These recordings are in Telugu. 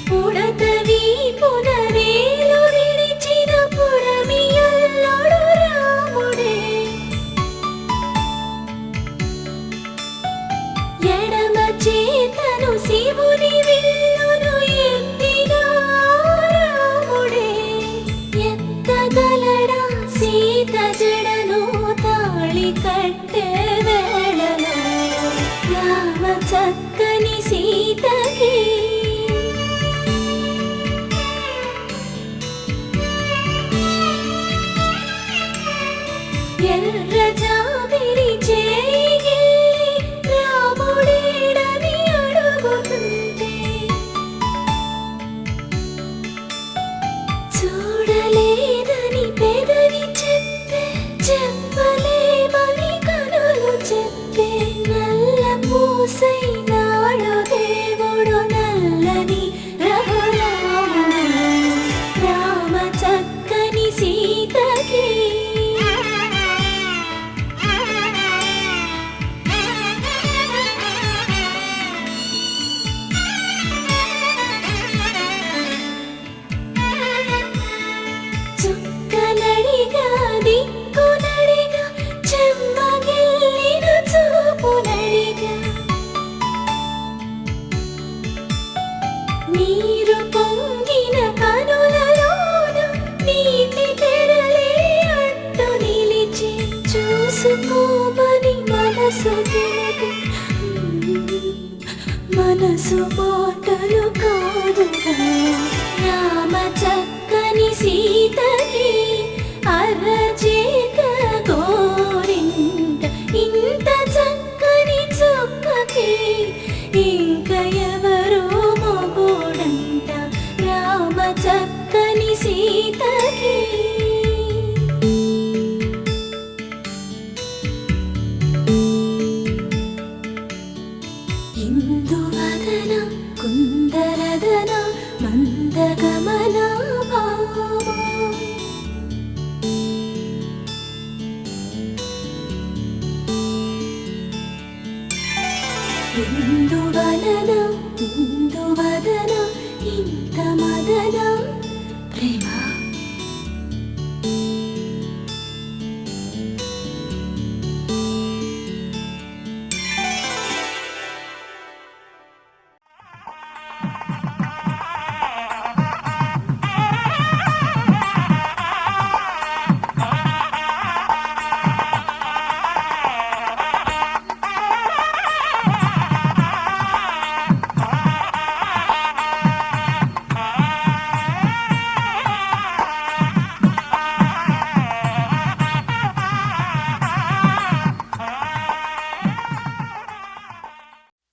పుడతవి పునవేలు విడిచిన పుడమియల్లోడు రాముడే ఎడమ చేతను శివుని విల్లును ఎత్తిన రాముడే ఎత్తగలడా సీత జడను తాళి కట్టే వేళలో రామ చక్కని సీతకి ఎర్ర జాబిలి చేయి రాముడేడని అడుగుతుంటే చూడలేదని పెదవి చెప్పే చెప్పలేమని కనులు చెప్పే నల్ల పూసైనాడు దేవుడు నల్లని రఘురాముడు రామ చక్కని సీతకి చుక్కనడిగా దిక్కునడిగా చెమ్మగిల్లిన చూపునడిగా నీరు పొంగిన కనులలోన నీటి తెరలే అడ్డు నిలిచి చూసుకోమని మనసు తెలుగు మనసు మాటలు కాదుగా రామ చక్కని సీతకి అరచేత గోరింట ఇంత చక్కని చుక్కకి ఇంక ఎవరో మొగుడంట రామ చక్కని సీతకి ఇందువదన కుందరదన మందగమన భామ ఇందువలన ఇందువదన ఇంత మదన ప్రేమ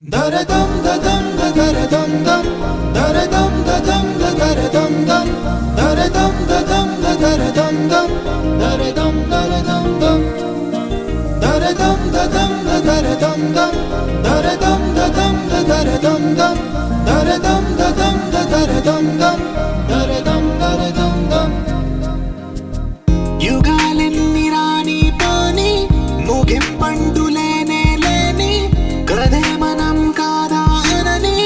Daradam dadam daradam dam daradam dadam daradam dam daradam dadam daradam dam daradam daradam dam daradam dadam daradam dam daradam dadam daradam dam daradam dadam daradam dam daradam daradam dam యుగాలెన్ని రాని పాని ముగింపండులేనే లేని కదే మనం కాదా అనని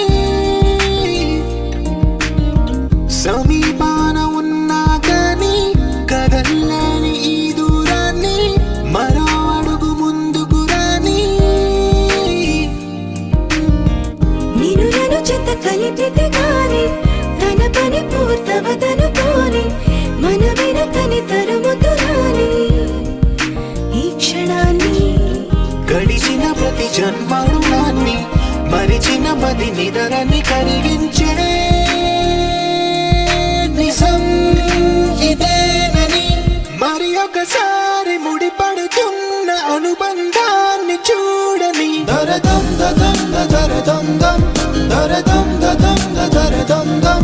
సమీపాన ఉన్నా కానీ కదల్లేని ఈ దూరాన్ని మరో అడుగు ముందుకు రాని నేను నన్ను చెత్త కలిపితే గాని తన పని పూర్తవదనుకోని మన వెనకని తరుముతురాని ఈ క్షణాన్ని గడిచిన ప్రతి జన్మరుణాన్ని మరిచిన మది నిదరని కరిగించే నిజం ఇదేనని మరి ఒకసారి ముడిపడుతున్న అనుబంధాన్ని చూడని దరదం దదం దరదం దం దరదం దదం దరదం దం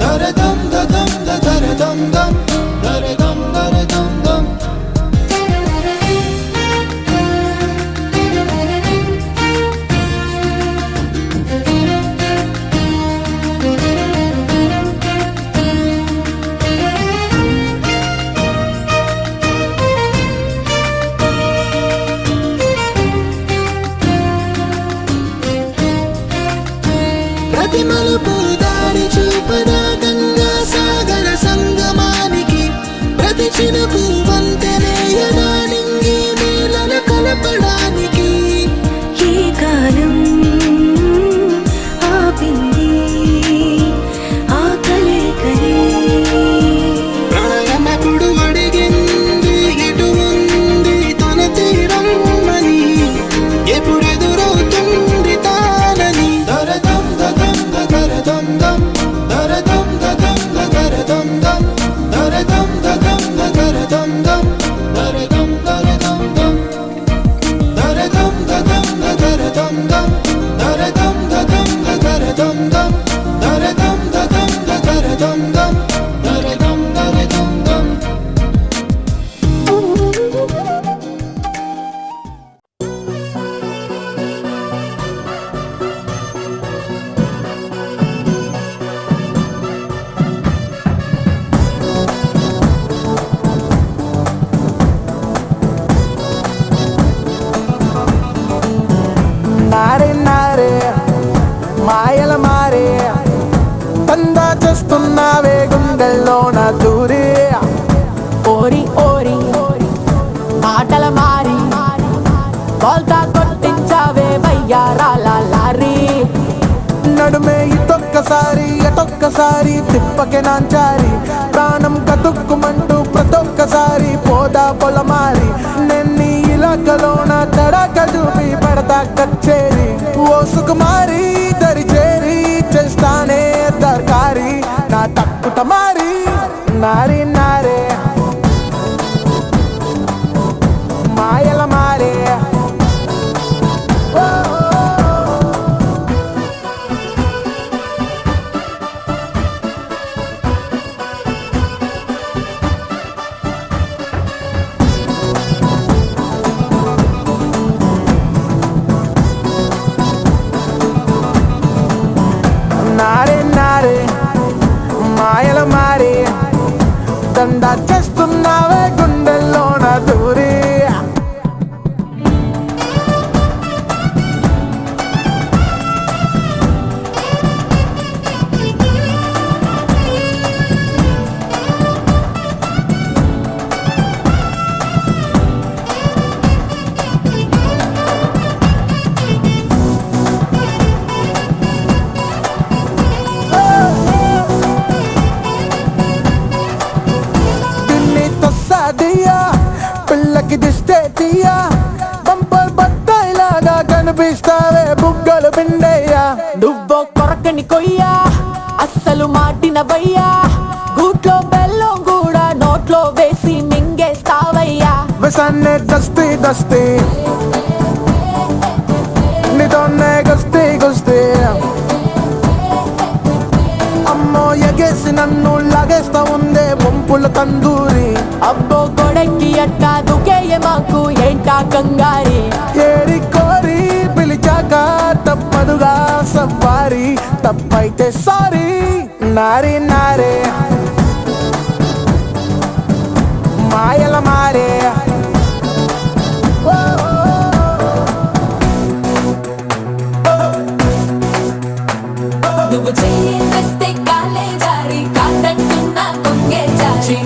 దరదం దదం దరదం దం దరదం దరదం దం చేస్తున్నావే గుండెల్లోన దూరి ఓరి ఓరి మాటల మారి బోల్తా కొట్టించావే వయ్యారాల లారీ నడుమే ఇటొక్కసారి అటొక్కసారి తిప్పకే నాంచారి ప్రాణం కతుక్కుమంటూ ప్రతొక్కసారి పోదా పొలమారి నెన్ని ఇలాకలోన తడక చూపి పడతా కచ్చేరి ఓ సుకుమారి దరి చేరి చేస్తానే దర్కారి నా తక్కుట మారి నారి నారే మాయల మారే నారే నారే మాయల మారే దండా చేస్తున్నావే గుండెల్లోన దూరి పిల్లకి దిస్తే తీయా బంపర్ బత్తాయిలాగా కనిపిస్తావే బుగ్గలు పిండయ్యా నువ్వో కొరకని కొయ్యా అస్సలు మాటిన బయ్యా గూట్లో బెల్లం కూడా నోట్లో వేసి మింగేస్తావయ్యా విసన్నే దస్తీ దస్తీ నీతోనే గస్తీ గుస్తీ అమ్మో ఎగేసి నన్ను లాగేస్తా ఉందే వంపుల తందూరి అబ్బో గొడక్కి అట్టా దుకేయ మాకు ఏంటా కంగారి ఏరి కోరి పిలిచాక తప్పదుగా సవారి తప్పైతే సారీ నారి నారే మాయల మారే నువ్వు చెయ్యి తెస్తే కాలే జారి కాదంటున్నా కొంగే జారి